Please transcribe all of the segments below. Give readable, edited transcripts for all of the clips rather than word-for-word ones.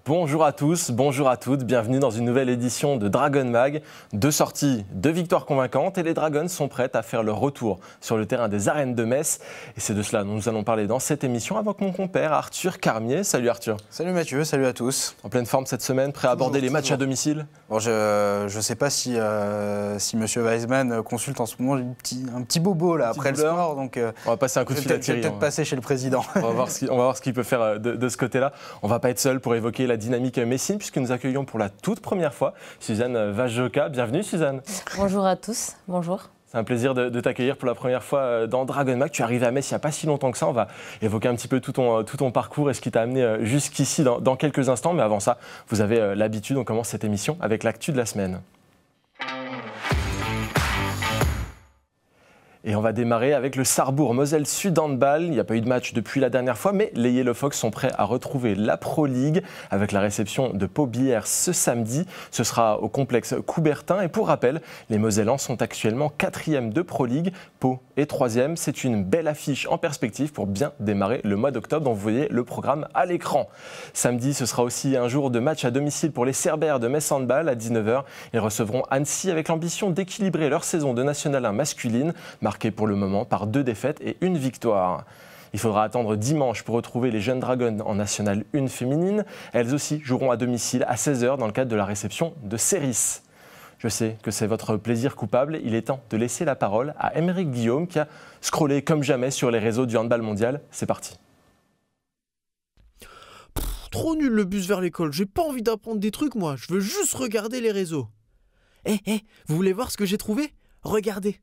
Bonjour à tous, bonjour à toutes, bienvenue dans une nouvelle édition de Dragon Mag. 2 sorties, 2 victoires convaincantes et les Dragons sont prêtes à faire leur retour sur le terrain des arènes de Metz. Et c'est de cela dont nous allons parler dans cette émission avec mon compère Arthur Carmier. Salut Arthur. Salut Mathieu, salut à tous. En pleine forme cette semaine, prêt à aborder les matchs à domicile? Bon, je ne sais pas si Monsieur Weisman consulte en ce moment un petit bobo là, après le sport. Donc, on va passer un coup de fil à Thierry. Je vais peut-être passer chez le président. On va voir ce qu'il peut faire de ce côté-là. On ne va pas être seul pour évoquer la dynamique messine puisque nous accueillons pour la toute première fois Suzanne Vajoka. Bienvenue Suzanne. Bonjour à tous, bonjour. C'est un plaisir de t'accueillir pour la première fois dans Dragon Mag. Tu es arrivé à Metz il n'y a pas si longtemps que ça. On va évoquer un petit peu tout ton parcours et ce qui t'a amené jusqu'ici dans quelques instants. Mais avant ça, vous avez l'habitude, on commence cette émission avec l'actu de la semaine. Et on va démarrer avec le Sarrebourg Moselle Sud Handball. Il n'y a pas eu de match depuis la dernière fois, mais les Yellow Fox sont prêts à retrouver la Pro League avec la réception de Pau-Bière ce samedi. Ce sera au complexe Coubertin. Et pour rappel, les Mosellans sont actuellement 4e de Pro League. Pau est 3e. C'est une belle affiche en perspective pour bien démarrer le mois d'octobre dont vous voyez le programme à l'écran. Samedi, ce sera aussi un jour de match à domicile pour les Cerbères de Metz Handball à 19h. Ils recevront Annecy avec l'ambition d'équilibrer leur saison de National 1 masculine, marquée pour le moment par 2 défaites et 1 victoire. Il faudra attendre dimanche pour retrouver les Jeunes Dragons en National 1 féminine. Elles aussi joueront à domicile à 16h dans le cadre de la réception de Céris. Je sais que c'est votre plaisir coupable. Il est temps de laisser la parole à Aymeric Guillaume qui a scrollé comme jamais sur les réseaux du handball mondial. C'est parti. Trop nul le bus vers l'école. J'ai pas envie d'apprendre des trucs moi. Je veux juste regarder les réseaux. Vous voulez voir ce que j'ai trouvé? Regardez.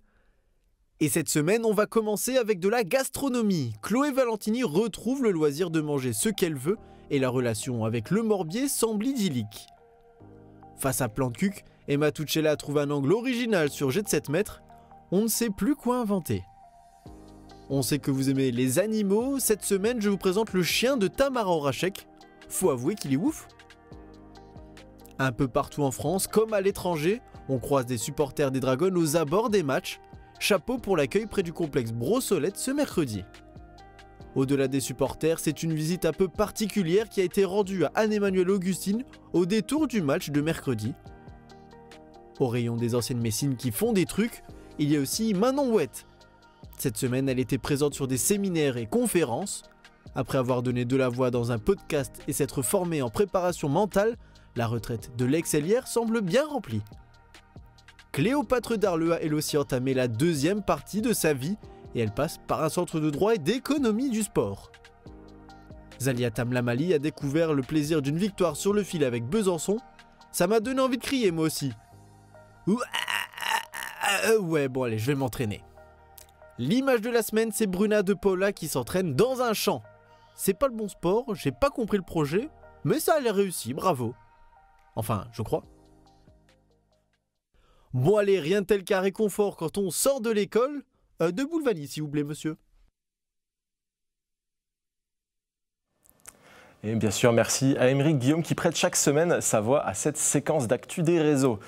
Et cette semaine, on va commencer avec de la gastronomie. Chloé Valentini retrouve le loisir de manger ce qu'elle veut et la relation avec le morbier semble idyllique. Face à Plan de Cuc, Emma Tuccella trouve un angle original sur Jet de 7 mètres. On ne sait plus quoi inventer. On sait que vous aimez les animaux. Cette semaine, je vous présente le chien de Tamara Horacek. Faut avouer qu'il est ouf. Un peu partout en France, comme à l'étranger, on croise des supporters des Dragons aux abords des matchs. Chapeau pour l'accueil près du complexe Brossolette ce mercredi. Au-delà des supporters, c'est une visite un peu particulière qui a été rendue à Anne-Emmanuelle Augustine au détour du match de mercredi. Au rayon des anciennes Messines qui font des trucs, il y a aussi Manon Ouette. Cette semaine, elle était présente sur des séminaires et conférences. Après avoir donné de la voix dans un podcast et s'être formée en préparation mentale, la retraite de l'ex-ailière semble bien remplie. Cléopâtre Darleux a elle aussi entamé la 2e partie de sa vie et elle passe par un centre de droit et d'économie du sport. Zalia Tamlamali a découvert le plaisir d'une victoire sur le fil avec Besançon. Ça m'a donné envie de crier moi aussi. Ouais bon allez je vais m'entraîner. L'image de la semaine c'est Bruna de Paula qui s'entraîne dans un champ. C'est pas le bon sport, j'ai pas compris le projet, mais ça a l'air réussi, bravo. Enfin je crois. Bon allez, rien de tel qu'un réconfort quand on sort de l'école. De Boulevani, s'il vous plaît, monsieur. Et bien sûr, merci à Aymeric Guillaume qui prête chaque semaine sa voix à cette séquence d'actu des réseaux.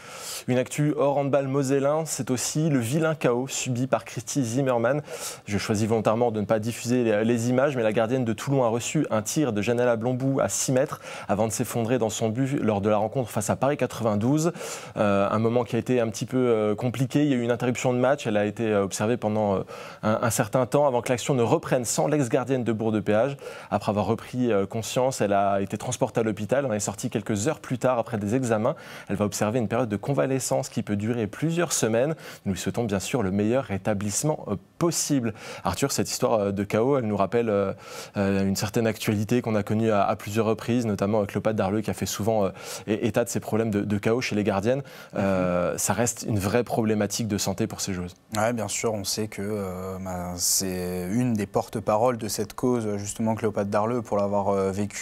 Une actu hors handball mosellin, c'est aussi le vilain chaos subi par Christy Zimmermann. Je choisis volontairement de ne pas diffuser les images, mais la gardienne de Toulon a reçu un tir de Janella Blombou à 6 mètres avant de s'effondrer dans son but lors de la rencontre face à Paris 92. Un moment qui a été un petit peu compliqué. Il y a eu une interruption de match. Elle a été observée pendant un certain temps avant que l'action ne reprenne sans l'ex-gardienne de Bourg-de-Péage. Après avoir repris conscience, elle a été transportée à l'hôpital. Elle est sortie quelques heures plus tard après des examens. Elle va observer une période de convalescence qui peut durer plusieurs semaines. Nous lui souhaitons bien sûr le meilleur rétablissement possible. Arthur, cette histoire de chaos, elle nous rappelle une certaine actualité qu'on a connue à plusieurs reprises, notamment avec Cléopâtre Darleux qui a fait souvent état de ces problèmes de chaos chez les gardiennes. Ça reste une vraie problématique de santé pour ces joueuses. Oui, bien sûr, on sait que c'est une des porte-paroles de cette cause, justement Cléopâtre Darleux, pour l'avoir vécu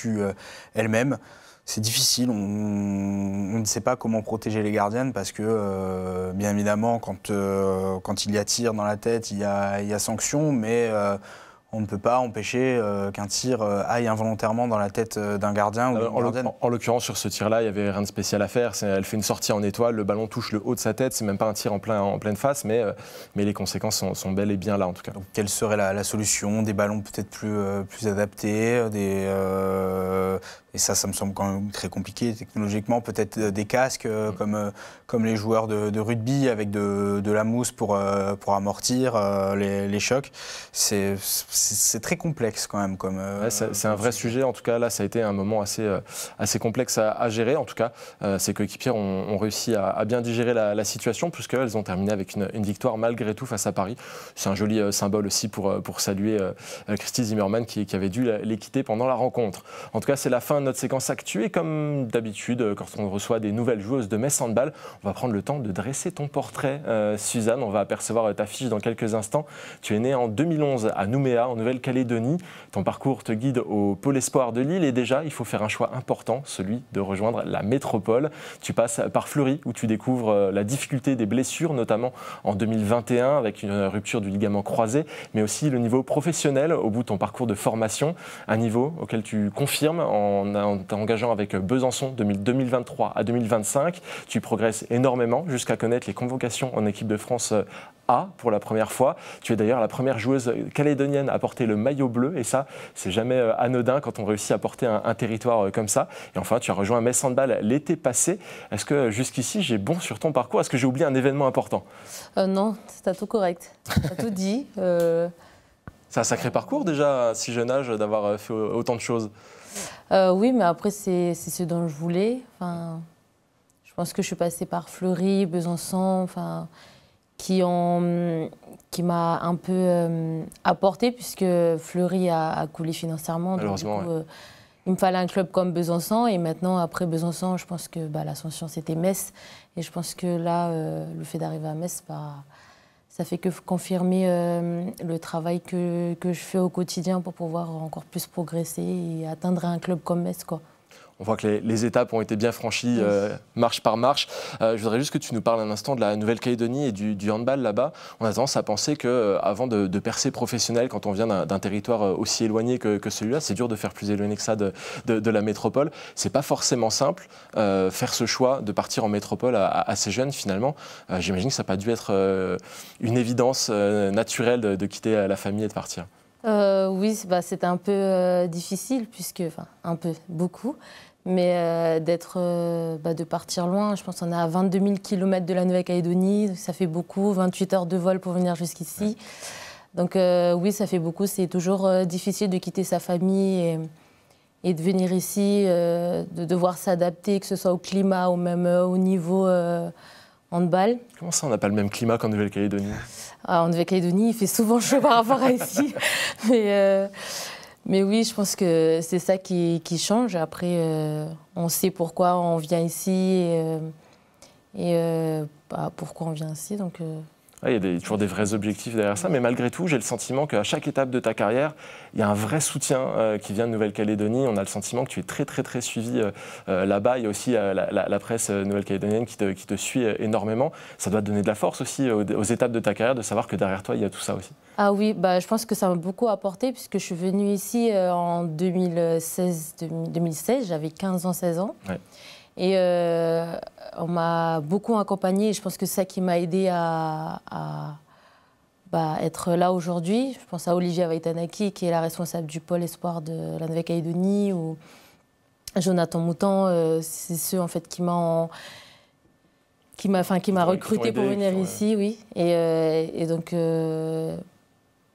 elle-même. C'est difficile, on ne sait pas comment protéger les gardiennes parce que, bien évidemment, quand il y a tir dans la tête, il y a sanction, mais on ne peut pas empêcher qu'un tir aille involontairement dans la tête d'un gardien ou d'une gardienne. En l'occurrence, sur ce tir-là, il n'y avait rien de spécial à faire. Elle fait une sortie en étoile, le ballon touche le haut de sa tête. C'est même pas un tir en pleine face, mais les conséquences sont bel et bien là, en tout cas. Donc, quelle serait la solution? Des ballons peut-être plus adaptés, et ça me semble quand même très compliqué technologiquement. Peut-être des casques comme les joueurs de rugby avec de la mousse pour amortir les chocs. C'est très complexe quand même. C'est un vrai sujet. En tout cas, là, ça a été un moment assez complexe à gérer. En tout cas, ces coéquipières ont réussi à bien digérer la situation, puisqu'elles ont terminé avec une victoire malgré tout face à Paris. C'est un joli symbole aussi pour saluer Kristi Zimmermann qui avait dû les quitter pendant la rencontre. En tout cas, c'est la fin de notre séquence actu. Et comme d'habitude, quand on reçoit des nouvelles joueuses de Metz Handball, on va prendre le temps de dresser ton portrait. Suzanne, on va apercevoir ta fiche dans quelques instants. Tu es née en 2011 à Nouméa, en Nouvelle-Calédonie. Ton parcours te guide au Pôle Espoir de Lille et déjà, il faut faire un choix important, celui de rejoindre la métropole. Tu passes par Fleury où tu découvres la difficulté des blessures, notamment en 2021 avec une rupture du ligament croisé, mais aussi le niveau professionnel au bout de ton parcours de formation, un niveau auquel tu confirmes en t'engageant avec Besançon de 2023 à 2025. Tu progresses énormément jusqu'à connaître les convocations en équipe de France A pour la première fois. Tu es d'ailleurs la première joueuse calédonienne à porter le maillot bleu et ça, c'est jamais anodin quand on réussit à porter un territoire comme ça. Et enfin, tu as rejoint Metz Handball l'été passé. Est-ce que jusqu'ici, j'ai bon sur ton parcours? Est-ce que j'ai oublié un événement important? Non, c'est tout correct. Tu as tout dit. C'est un sacré parcours déjà, à si jeune âge, d'avoir fait autant de choses. Oui, mais après, c'est ce dont je voulais. Enfin, je pense que je suis passée par Fleury, Besançon, enfin, qui m'a un peu apporté, puisque Fleury a coulé financièrement. Malheureusement, donc, du coup, il me fallait un club comme Besançon. Et maintenant, après Besançon, je pense que l'ascension, c'était Metz. Et je pense que là, le fait d'arriver à Metz, ça fait que confirmer le travail que je fais au quotidien pour pouvoir encore plus progresser et atteindre un club comme Metz, quoi. On voit que les étapes ont été bien franchies, marche par marche. Je voudrais juste que tu nous parles un instant de la Nouvelle-Calédonie et du handball là-bas. On a tendance à penser qu'avant de percer professionnel, quand on vient d'un territoire aussi éloigné que celui-là, c'est dur de faire plus éloigné que ça de la métropole. C'est pas forcément simple, faire ce choix de partir en métropole assez jeune finalement. J'imagine que ça n'a pas dû être une évidence naturelle de quitter la famille et de partir. Oui, c'était un peu difficile, beaucoup. Mais de partir loin, je pense qu'on est à 22 000 km de la Nouvelle-Calédonie, ça fait beaucoup, 28 heures de vol pour venir jusqu'ici. Donc oui, ça fait beaucoup, c'est toujours difficile de quitter sa famille et de venir ici, de devoir s'adapter, que ce soit au climat ou même au niveau handball. Comment ça, on n'a pas le même climat qu'en Nouvelle-Calédonie? En Nouvelle-Calédonie, il fait souvent chaud par rapport à ici. Mais oui, je pense que c'est ça qui change. Après, on sait pourquoi on vient ici et pourquoi on vient ici. Donc, il y a toujours des vrais objectifs derrière ça, mais malgré tout, j'ai le sentiment qu'à chaque étape de ta carrière, il y a un vrai soutien qui vient de Nouvelle-Calédonie. On a le sentiment que tu es très, très, très suivi là-bas. Il y a aussi la presse nouvelle-calédonienne qui te suit énormément. Ça doit te donner de la force aussi aux étapes de ta carrière, de savoir que derrière toi, il y a tout ça aussi. Ah oui, je pense que ça m'a beaucoup apporté, puisque je suis venue ici en 2016, j'avais 15 ans, 16 ans. Ouais. Et on m'a beaucoup accompagnée et je pense que c'est ça qui m'a aidée à être là aujourd'hui. Je pense à Olivia Vaitanaki, qui est la responsable du pôle espoir de la Nouvelle-Calédonie, ou Jonathan Mouton. C'est ceux en fait qui m'a recrutée pour venir ici, oui. Et donc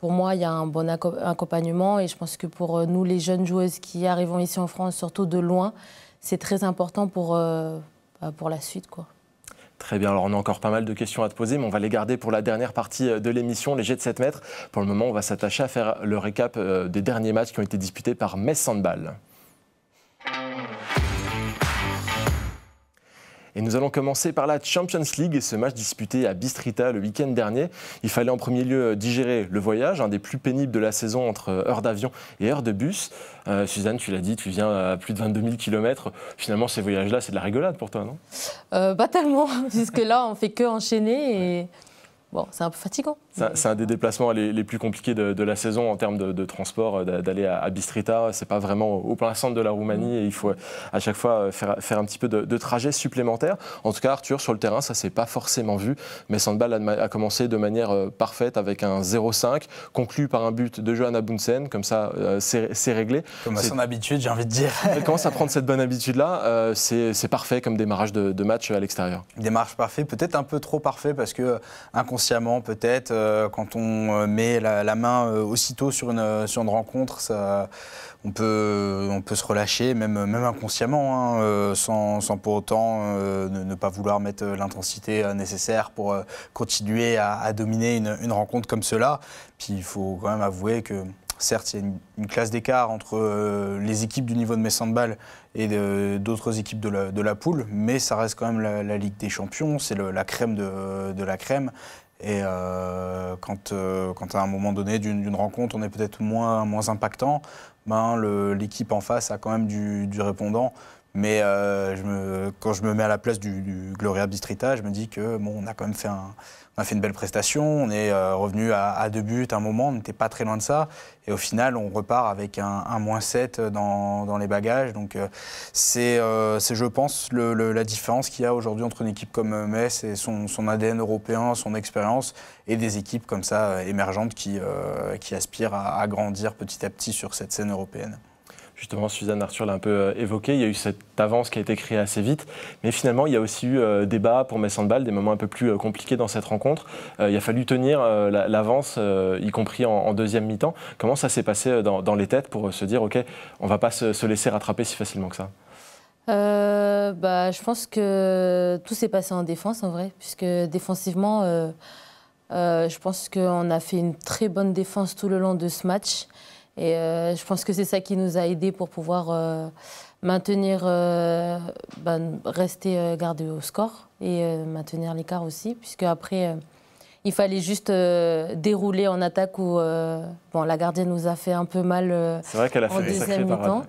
pour moi, il y a un bon accompagnement et je pense que pour nous, les jeunes joueuses qui arrivons ici en France, surtout de loin, c'est très important pour la suite, quoi. Très bien, alors on a encore pas mal de questions à te poser, mais on va les garder pour la dernière partie de l'émission, les jets de 7 mètres. Pour le moment, on va s'attacher à faire le récap des derniers matchs qui ont été disputés par Metz Handball. Et nous allons commencer par la Champions League et ce match disputé à Bistrita le week-end dernier. Il fallait en premier lieu digérer le voyage, un des plus pénibles de la saison entre heures d'avion et heures de bus. Suzanne, tu l'as dit, tu viens à plus de 22 000 km. Finalement, ces voyages-là, c'est de la rigolade pour toi, non? Pas tellement, puisque là, on fait que enchaîner bon, c'est un peu fatigant. C'est un des déplacements les plus compliqués de la saison en termes de transport, d'aller à Bistrita. C'est pas vraiment au plein centre de la Roumanie et il faut à chaque fois faire un petit peu de trajet supplémentaire. En tout cas, Arthur, sur le terrain, ça s'est pas forcément vu. Mais Sandball a commencé de manière parfaite avec un 0-5, conclu par un but de Johanna Bunsen. Comme ça, c'est réglé. Comme à son habitude, j'ai envie de dire. Elle commence à prendre cette bonne habitude-là. C'est parfait comme démarrage de match à l'extérieur. Démarrage parfait, peut-être un peu trop parfait parce que inconsciemment, peut-être, quand on met la main aussitôt sur une rencontre, on peut se relâcher, même inconsciemment, hein, sans pour autant ne pas vouloir mettre l'intensité nécessaire pour continuer à dominer une rencontre comme cela. Puis il faut quand même avouer que certes, il y a une classe d'écart entre les équipes du niveau de Metz Handball et d'autres équipes de la poule, mais ça reste quand même la Ligue des Champions, c'est la crème de la crème. Et quand à un moment donné d'une rencontre, on est peut-être moins impactant, l'équipe en face a quand même du répondant. Mais quand je me mets à la place du Gloria Bistrita, je me dis que on a quand même fait une belle prestation, on est revenu à 2 buts à un moment, on n'était pas très loin de ça. Et au final, on repart avec un -7 dans les bagages. Donc c'est je pense, la différence qu'il y a aujourd'hui entre une équipe comme Metz et son ADN européen, son expérience, et des équipes comme ça émergentes qui aspirent à grandir petit à petit sur cette scène européenne. Justement, Suzanne, Arthur l'a un peu évoqué, il y a eu cette avance qui a été créée assez vite, mais finalement il y a aussi eu des bas pour Metz Handball, des moments un peu plus compliqués dans cette rencontre. Il a fallu tenir l'avance, y compris en deuxième mi-temps. Comment ça s'est passé dans les têtes pour se dire ok, on ne va pas se laisser rattraper si facilement que ça? Je pense que tout s'est passé en défense en vrai, puisque défensivement, je pense qu'on a fait une très bonne défense tout le long de ce match. Et je pense que c'est ça qui nous a aidés pour pouvoir maintenir, rester gardés au score et maintenir l'écart aussi, puisque après il fallait juste dérouler en attaque où la gardienne nous a fait un peu mal c'est vrai qu'elle a fait en deuxième mi-temps,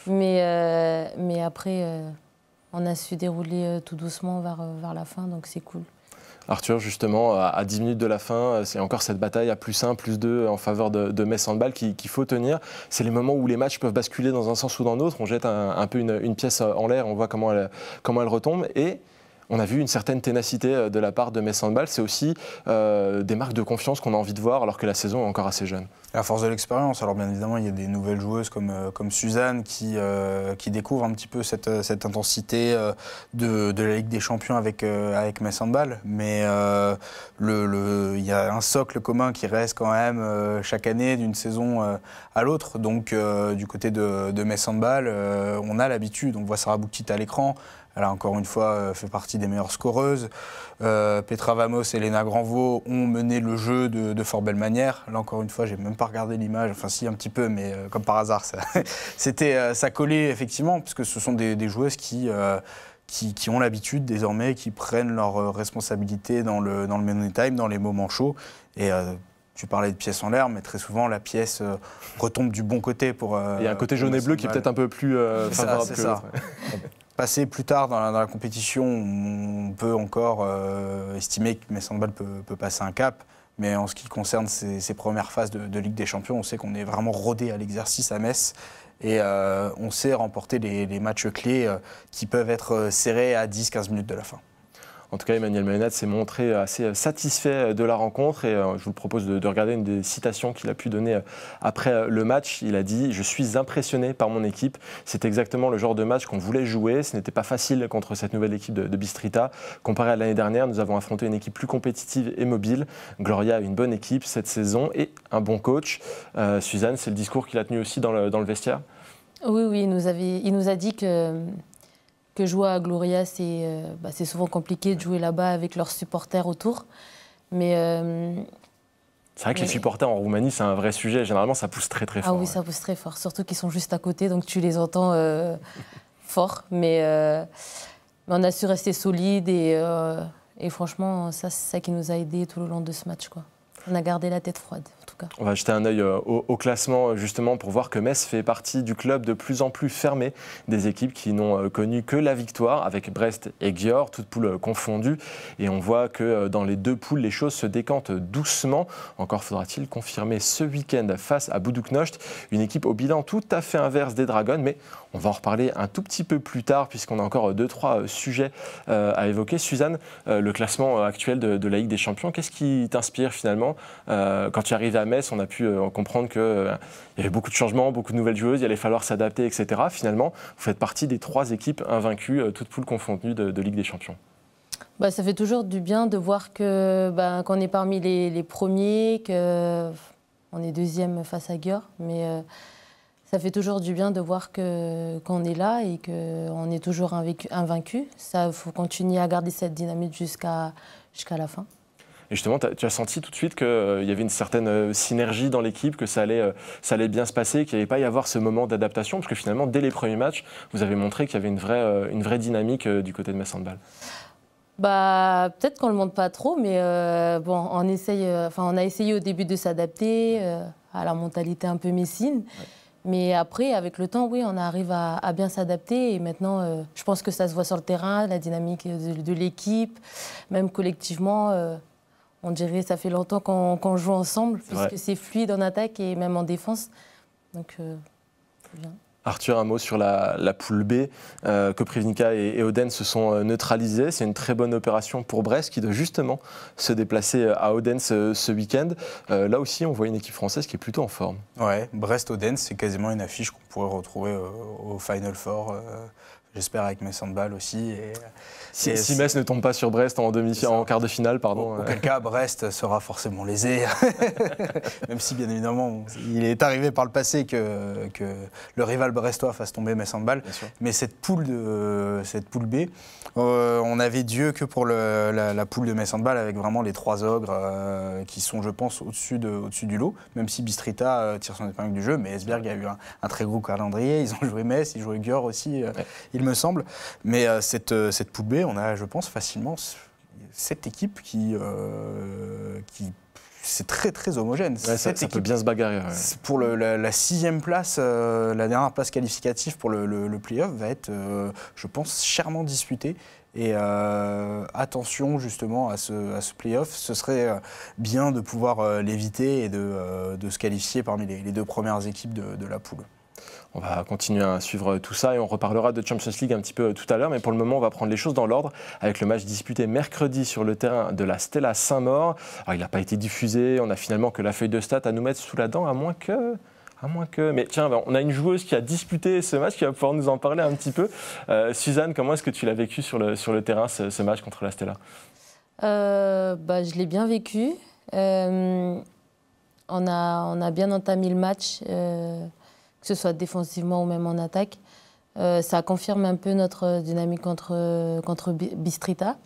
mais après on a su dérouler tout doucement vers la fin, donc c'est cool. Arthur, justement, à 10 minutes de la fin, c'est encore cette bataille à +1, +2 en faveur de Metz Handball qu'il faut tenir. C'est les moments où les matchs peuvent basculer dans un sens ou dans l'autre. On jette un peu une pièce en l'air, on voit comment elle retombe. Et on a vu une certaine ténacité de la part de Metz Handball. C'est aussi des marques de confiance qu'on a envie de voir alors que la saison est encore assez jeune. À force de l'expérience, alors bien évidemment, il y a des nouvelles joueuses comme Suzanne qui découvrent un petit peu cette intensité de la Ligue des Champions avec Metz Handball. Mais il y a un socle commun qui reste quand même chaque année d'une saison à l'autre. Donc du côté de Metz Handball, on a l'habitude. On voit Sarah Bouktit à l'écran. Elle a encore une fois fait partie des meilleures scoreuses. Petra Vamos et Léna Granvaux ont mené le jeu de fort belle manière. Là encore une fois, j'ai même pas regardé l'image, enfin si un petit peu, mais comme par hasard, ça collait effectivement, puisque ce sont des joueuses qui ont l'habitude désormais, qui prennent leurs responsabilités dans le money time, dans les moments chauds. Et tu parlais de pièce en l'air, mais très souvent la pièce retombe du bon côté pour. Il y a un côté jaune et bleu qui est peut-être un peu plus favorable que l'autre. Passer plus tard dans la compétition, on peut encore estimer que Metz Handball peut passer un cap. Mais en ce qui concerne ces premières phases de Ligue des Champions, on sait qu'on est vraiment rodé à l'exercice à Metz. Et on sait remporter les matchs clés qui peuvent être serrés à 10-15 minutes de la fin. En tout cas, Emmanuel Mayenat s'est montré assez satisfait de la rencontre et je vous propose de regarder une des citations qu'il a pu donner après le match. Il a dit « Je suis impressionné par mon équipe. C'est exactement le genre de match qu'on voulait jouer. Ce n'était pas facile contre cette nouvelle équipe de Bistrita. Comparé à l'année dernière, nous avons affronté une équipe plus compétitive et mobile. Gloria a une bonne équipe cette saison et un bon coach. » Suzanne, c'est le discours qu'il a tenu aussi dans le vestiaire? Oui, il nous a dit que jouer à Gloria, c'est souvent compliqué de jouer là-bas avec leurs supporters autour. Mais c'est vrai que les supporters en Roumanie, c'est un vrai sujet. Généralement, ça pousse très fort. Ah oui, ça pousse très fort. Surtout qu'ils sont juste à côté, donc tu les entends fort. Mais on a su rester solide et franchement, ça, c'est ça qui nous a aidés tout le long de ce match, quoi. on a gardé la tête froide, en tout cas. On va jeter un œil au classement, justement, pour voir que Metz fait partie du club de plus en plus fermé des équipes qui n'ont connu que la victoire, avec Brest et Győr, toutes poules confondues. Et on voit que dans les deux poules, les choses se décantent doucement. Encore faudra-t-il confirmer ce week-end face à Buduknost, une équipe au bilan tout à fait inverse des Dragons, mais on va en reparler un tout petit peu plus tard, puisqu'on a encore 2-3 sujets à évoquer. Suzanne, le classement actuel de la Ligue des Champions, qu'est-ce qui t'inspire finalement? Quand tu es arrivé à Metz, on a pu comprendre qu'il y avait beaucoup de changements, beaucoup de nouvelles joueuses, il allait falloir s'adapter, etc. Finalement, vous faites partie des 3 équipes invaincues, toutes poules confondues de Ligue des Champions. Bah, ça fait toujours du bien de voir qu'on est parmi les premiers, qu'on est deuxième face à Győr, mais ça fait toujours du bien de voir qu'on est là et qu'on est toujours invaincu. Il faut continuer à garder cette dynamique jusqu'à la fin. Et justement, tu as senti tout de suite qu'il y avait une certaine synergie dans l'équipe, que ça allait bien se passer, qu'il n'y allait pas y avoir ce moment d'adaptation, parce que finalement, dès les premiers matchs, vous avez montré qu'il y avait une vraie dynamique du côté de Metz Handball. Bah, peut-être qu'on ne le montre pas trop, mais bon, on a essayé au début de s'adapter à la mentalité un peu messine. Ouais. Mais après, avec le temps, oui, on arrive à bien s'adapter. Et maintenant, je pense que ça se voit sur le terrain, la dynamique de l'équipe, même collectivement. On dirait que ça fait longtemps qu'on joue ensemble, puisque c'est fluide en attaque et même en défense. Donc, c'est bien. Arthur, un mot sur la poule B. Koprivnica et Odense se sont neutralisés. C'est une très bonne opération pour Brest qui doit justement se déplacer à Odense ce week-end. Là aussi, on voit une équipe française qui est plutôt en forme. Ouais, Brest-Odense, c'est quasiment une affiche qu'on pourrait retrouver au Final Four. J'espère avec Metz Handball aussi. Si Metz ne tombe pas sur Brest en quart de finale, pardon. Auquel cas, Brest sera forcément lésé. Même si, bien évidemment, il est arrivé par le passé que le rival brestois fasse tomber Metz Handball. Mais cette poule B, on avait Dieu que pour la poule de Metz Handball, avec vraiment les 3 ogres qui sont, je pense, au-dessus du lot. Même si Bistrita tire son épingle du jeu, mais Esbjerg a eu un très gros calendrier. Ils ont joué Metz, ils jouaient Győr aussi. Il me semble. Mais cette poule B, on a, je pense, facilement 7 équipes qui c'est très très homogène. Ouais, ça peut bien se bagarrer. Ouais. Pour la 6e place, la dernière place qualificative pour le play-off va être, je pense, chèrement disputée. Et attention justement à ce play-off, ce serait bien de pouvoir l'éviter et de se qualifier parmi les 2 premières équipes de la poule. On va continuer à suivre tout ça et on reparlera de Champions League un petit peu tout à l'heure. Mais pour le moment, on va prendre les choses dans l'ordre avec le match disputé mercredi sur le terrain de la Stella Saint-Maur. Alors, il n'a pas été diffusé. On a finalement que la feuille de stats à nous mettre sous la dent, à moins que... Mais tiens, on a une joueuse qui a disputé ce match qui va pouvoir nous en parler un petit peu. Suzanne, comment est-ce que tu l'as vécu sur le terrain, ce match contre la Stella? Je l'ai bien vécu. On a bien entamé le match. Que ce soit défensivement ou même en attaque. Ça confirme un peu notre dynamique contre Bistrita,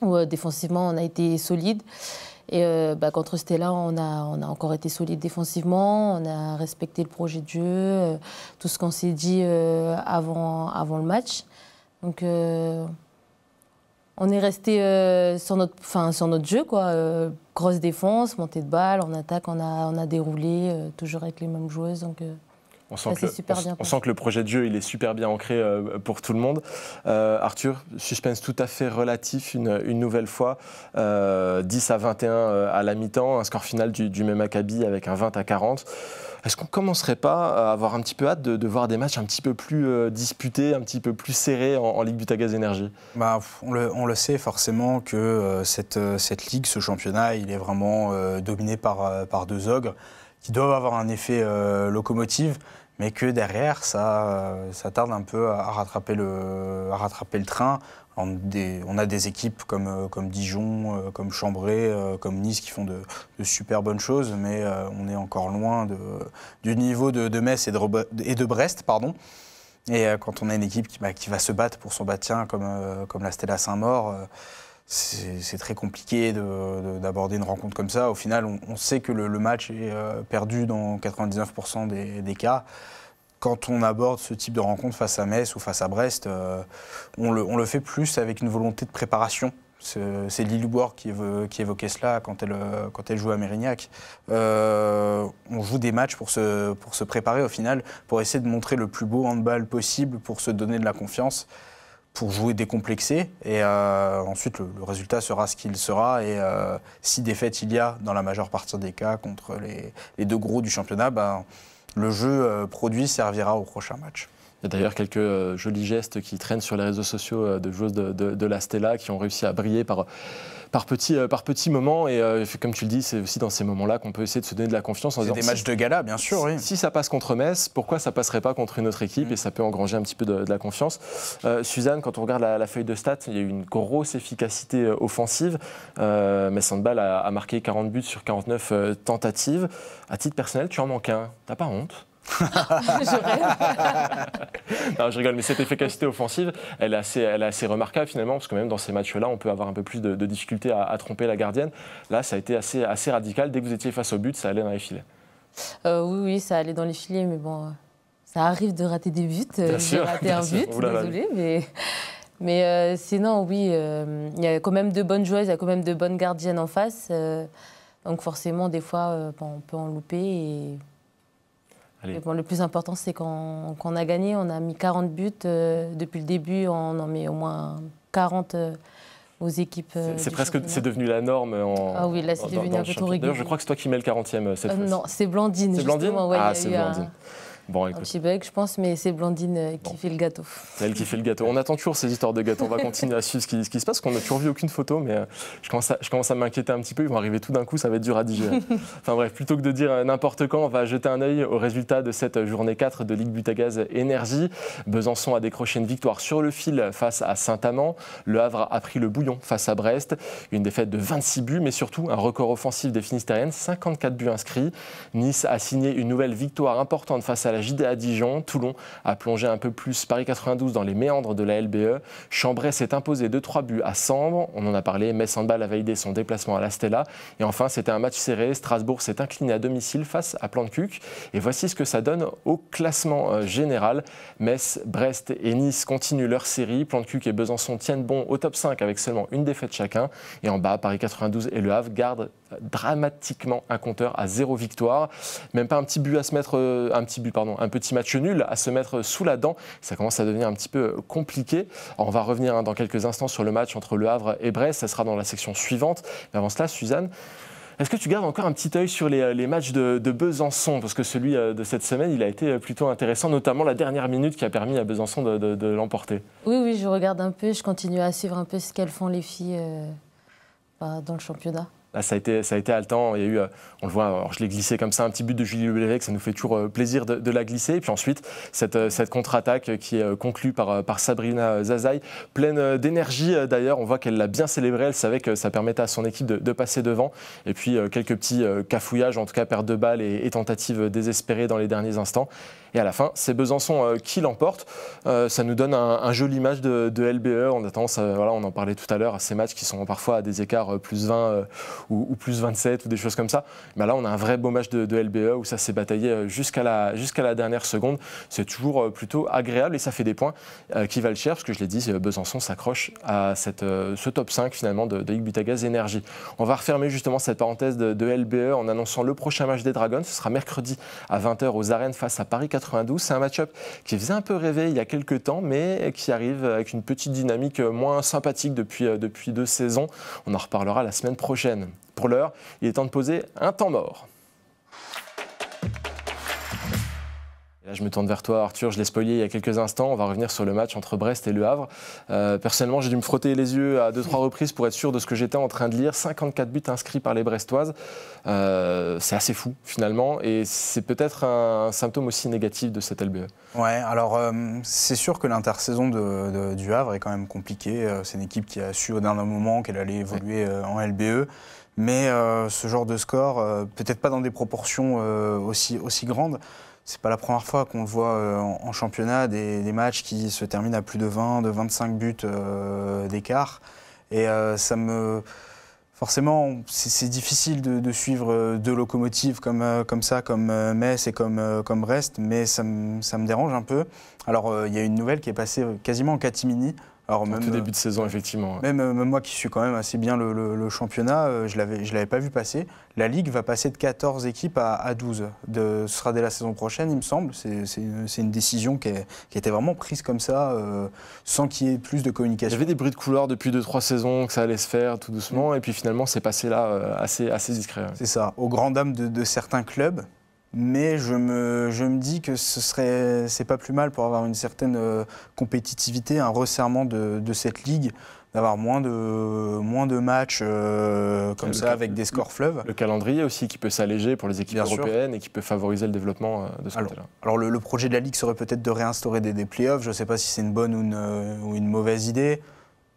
où défensivement on a été solide. Et contre Stella, on a encore été solide défensivement, on a respecté le projet de jeu, tout ce qu'on s'est dit avant le match. Donc on est resté sur notre jeu, quoi. Grosse défense, montée de balle, en attaque on a déroulé, toujours avec les mêmes joueuses. Donc, on sent que le projet de jeu il est super bien ancré pour tout le monde. Arthur, suspense tout à fait relatif une nouvelle fois. 10-21 à la mi-temps, un score final du même Maccabi avec un 20-40. Est-ce qu'on ne commencerait pas à avoir un petit peu hâte de voir des matchs un petit peu plus disputés, un petit peu plus serrés en Ligue Butagaz Énergie? On le sait forcément que cette ligue, ce championnat, il est vraiment dominé par 2 ogres qui doivent avoir un effet locomotive, mais que derrière, ça tarde un peu à rattraper le train. On a des équipes comme Dijon, comme Chambray, comme Nice qui font de super bonnes choses, mais on est encore loin du niveau de Metz et de Brest, pardon. Et quand on a une équipe qui va se battre pour son maintien comme la Stella Saint-Maur, c'est très compliqué d'aborder une rencontre comme ça. Au final, on sait que le match est perdu dans 99% des cas. Quand on aborde ce type de rencontre face à Metz ou face à Brest, on le fait plus avec une volonté de préparation. C'est Lily Ward qui évoquait cela quand elle jouait à Mérignac. On joue des matchs pour se préparer au final, pour essayer de montrer le plus beau handball possible, pour se donner de la confiance, pour jouer décomplexé. Et ensuite, le résultat sera ce qu'il sera. Et si défaite il y a dans la majeure partie des cas contre les deux gros du championnat, le jeu produit servira au prochain match. Il y a d'ailleurs quelques jolis gestes qui traînent sur les réseaux sociaux de joueuses de la Stella qui ont réussi à briller par petits moments. Et comme tu le dis, c'est aussi dans ces moments-là qu'on peut essayer de se donner de la confiance. C'est des matchs de gala, bien sûr. Oui. Si ça passe contre Metz, pourquoi ça ne passerait pas contre une autre équipe? Et ça peut engranger un petit peu de la confiance. Suzanne, quand on regarde la feuille de stats, il y a eu une grosse efficacité offensive. Metz Handball a marqué 40 buts sur 49 tentatives. À titre personnel, tu en manques un. T'as pas honte? Je rêve. Non, je rigole, mais cette efficacité offensive, elle est assez remarquable finalement, parce que même dans ces matchs-là, on peut avoir un peu plus de difficulté à tromper la gardienne. Là, ça a été assez radical. Dès que vous étiez face au but, ça allait dans les filets. Oui, ça allait dans les filets, mais bon, ça arrive de rater des buts. J'ai raté un but, désolée, mais sinon, oui, il y a quand même de bonnes joueuses, il y a quand même de bonnes gardiennes en face. Donc forcément, des fois, on peut en louper. Mais bon, le plus important, c'est qu'on a gagné. On a mis 40 buts. Depuis le début, on en met au moins 40 aux équipes. C'est devenu la norme. Ah oui, là, c'est devenu un peu trop régulier. D'ailleurs, je crois que c'est toi qui mets le 40e cette fois-ci. Non, c'est Blandine. C'est Blandine? Ouais, c'est Blandine. Bon, écoute. Un petit bug, je pense, mais c'est Blandine qui fait le gâteau. C'est elle qui fait le gâteau. On attend toujours ces histoires de gâteaux. On va continuer à suivre ce qui se passe, parce qu'on n'a toujours vu aucune photo, mais je commence à m'inquiéter un petit peu. Ils vont arriver tout d'un coup, ça va être dur à digérer. Enfin bref, plutôt que de dire n'importe quand, on va jeter un œil aux résultats de cette journée 4 de Ligue Butagaz Énergie. Besançon a décroché une victoire sur le fil face à Saint-Amand. Le Havre a pris le bouillon face à Brest. Une défaite de 26 buts, mais surtout un record offensif des Finistériennes, 54 buts inscrits. Nice a signé une nouvelle victoire importante face à la JDA Dijon. Toulon a plongé un peu plus Paris 92 dans les méandres de la LBE. Chambray s'est imposé 2-3 buts à Sambre. On en a parlé, Metz Handball a validé son déplacement à la Stella. Et enfin, c'était un match serré. Strasbourg s'est incliné à domicile face à Plantecuq. Et voici ce que ça donne au classement général. Metz, Brest et Nice continuent leur série. Plantecuq et Besançon tiennent bon au top 5 avec seulement une défaite chacun. Et en bas, Paris 92 et Le Havre gardent dramatiquement un compteur à 0 victoire. Même pas un petit match nul à se mettre sous la dent. Ça commence à devenir un petit peu compliqué. Alors on va revenir dans quelques instants sur le match entre Le Havre et Brest. Ça sera dans la section suivante. Mais avant cela, Suzanne, est-ce que tu gardes encore un petit œil sur les matchs de Besançon? Parce que celui de cette semaine, il a été plutôt intéressant, notamment la dernière minute qui a permis à Besançon de l'emporter. Oui, je regarde un peu. Je continue à suivre un peu ce qu'elles font les filles dans le championnat. Là, ça a été haletant. Il y a eu, on le voit, alors je l'ai glissé comme ça, un petit but de Julie Leblévec, ça nous fait toujours plaisir de la glisser. Et puis ensuite, cette contre-attaque qui est conclue par Sabrina Zazaï, pleine d'énergie d'ailleurs. On voit qu'elle l'a bien célébré. Elle savait que ça permettait à son équipe de passer devant. Et puis quelques petits cafouillages, en tout cas perte de balles et tentatives désespérées dans les derniers instants. Et à la fin, c'est Besançon qui l'emporte. Ça nous donne un joli match de LBE. On a tendance, on en parlait tout à l'heure, à ces matchs qui sont parfois à des écarts plus 20 ou plus 27 ou des choses comme ça. Mais là, on a un vrai beau match de LBE où ça s'est bataillé jusqu'à la dernière seconde. C'est toujours plutôt agréable et ça fait des points qui valent cher, parce que je l'ai dit, Besançon s'accroche à ce top 5 finalement de Ligue Butagaz Énergie. On va refermer justement cette parenthèse de LBE en annonçant le prochain match des Dragons. Ce sera mercredi à 20h aux Arènes face à Paris 92. C'est un match-up qui faisait un peu rêver il y a quelques temps, mais qui arrive avec une petite dynamique moins sympathique depuis 2 saisons. On en reparlera la semaine prochaine. Pour l'heure, il est temps de poser un temps mort. Et là, je me tourne vers toi, Arthur. Je l'ai spoilé il y a quelques instants. On va revenir sur le match entre Brest et Le Havre. Personnellement, j'ai dû me frotter les yeux à 2-3 reprises pour être sûr de ce que j'étais en train de lire. 54 buts inscrits par les Brestoises. C'est assez fou, finalement. Et c'est peut-être un symptôme aussi négatif de cette LBE. Ouais, alors c'est sûr que l'intersaison du Havre est quand même compliquée. C'est une équipe qui a su au dernier moment qu'elle allait évoluer en LBE. Mais ce genre de score, peut-être pas dans des proportions aussi grandes. C'est pas la première fois qu'on le voit en championnat, des matchs qui se terminent à plus de 20, de 25 buts d'écart. Et forcément, c'est difficile de suivre 2 locomotives comme ça, comme Metz et comme Brest, mais ça me dérange un peu. Alors, il y a une nouvelle qui est passée quasiment en catimini Alors, Tout début de saison, effectivement. Même moi qui suis quand même assez bien le championnat, je ne l'avais pas vu passer. La Ligue va passer de 14 équipes à 12. Ce sera dès la saison prochaine, il me semble. C'est une décision qui a été vraiment prise comme ça, sans qu'il y ait plus de communication. Il y avait des bruits de couloir depuis 2-3 saisons, que ça allait se faire tout doucement, et puis finalement, c'est passé là assez discret. C'est ça, aux grandes dames de certains clubs. Mais je me dis que c'est pas plus mal pour avoir une certaine compétitivité, un resserrement de cette ligue, d'avoir moins de matchs comme ça avec des scores fleuves. Le calendrier aussi qui peut s'alléger pour les équipes européennes et qui peut favoriser le développement de ce côté-là. Alors le projet de la ligue serait peut-être de réinstaurer des playoffs. Je ne sais pas si c'est une bonne ou une mauvaise idée.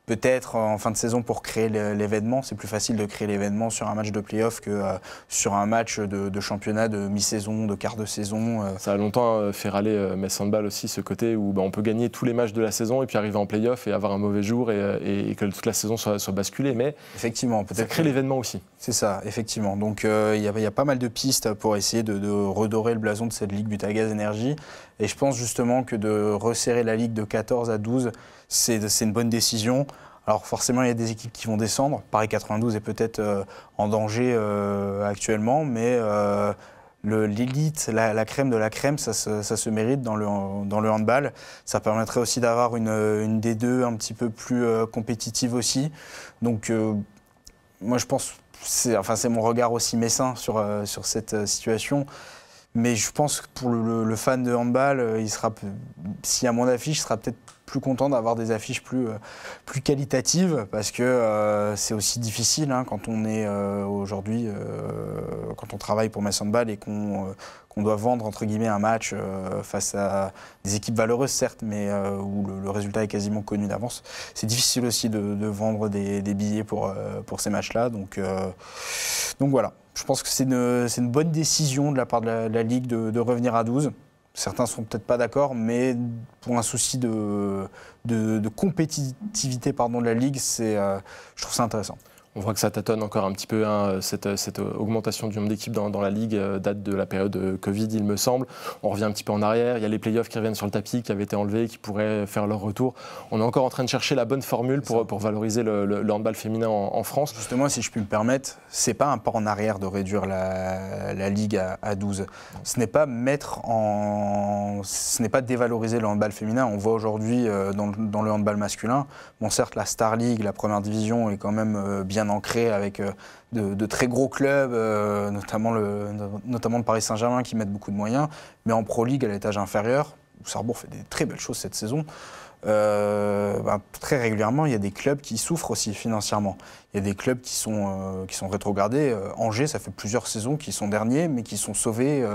Peut-être en fin de saison pour créer l'événement. C'est plus facile de créer l'événement sur un match de play-off que sur un match de championnat de mi-saison, de quart de saison. Ça a longtemps fait râler Metz Handball aussi, ce côté où on peut gagner tous les matchs de la saison et puis arriver en play-off et avoir un mauvais jour et que toute la saison soit basculée. Mais effectivement, ça crée l'événement aussi. C'est ça, effectivement. Donc il y a pas mal de pistes pour essayer de redorer le blason de cette Ligue Butagaz Énergie. Et je pense justement que de resserrer la Ligue de 14 à 12, c'est une bonne décision. Alors forcément, il y a des équipes qui vont descendre. Paris 92 est peut-être en danger actuellement, mais l'élite, la crème de la crème, ça se mérite dans le handball. Ça permettrait aussi d'avoir une D2 un petit peu plus compétitive aussi. Donc moi, je pense, c'est mon regard aussi messin sur cette situation. Mais je pense que pour le fan de handball, s'il y a moins d'affiches, il sera peut-être plus content d'avoir des affiches plus qualitatives, parce que c'est aussi difficile quand on est aujourd'hui, quand on travaille pour Metz Handball et qu'on doit vendre entre guillemets un match face à des équipes valeureuses certes, mais où le résultat est quasiment connu d'avance. C'est difficile aussi de vendre des billets pour ces matchs-là, donc voilà. Je pense que c'est une bonne décision de la part de la Ligue de revenir à 12. Certains ne seront peut-être pas d'accord, mais pour un souci de compétitivité de la Ligue, je trouve ça intéressant. On voit que ça tâtonne encore un petit peu, cette augmentation du nombre d'équipes dans la Ligue date de la période Covid, il me semble. On revient un petit peu en arrière, il y a les playoffs qui reviennent sur le tapis, qui avaient été enlevés, qui pourraient faire leur retour. On est encore en train de chercher la bonne formule pour valoriser le handball féminin en France. Justement, si je puis me permettre, c'est pas un pas en arrière de réduire la Ligue à 12. Ce n'est pas dévaloriser le handball féminin. On voit aujourd'hui dans le handball masculin, bon certes la Star League, la première division est quand même bien ancré avec de très gros clubs, notamment le Paris Saint-Germain qui mettent beaucoup de moyens, mais en Pro League à l'étage inférieur, où Sarrebourg fait des très belles choses cette saison, très régulièrement il y a des clubs qui souffrent aussi financièrement. Il y a des clubs qui sont rétrogradés. Angers, ça fait plusieurs saisons qu'ils sont derniers, mais qui sont sauvés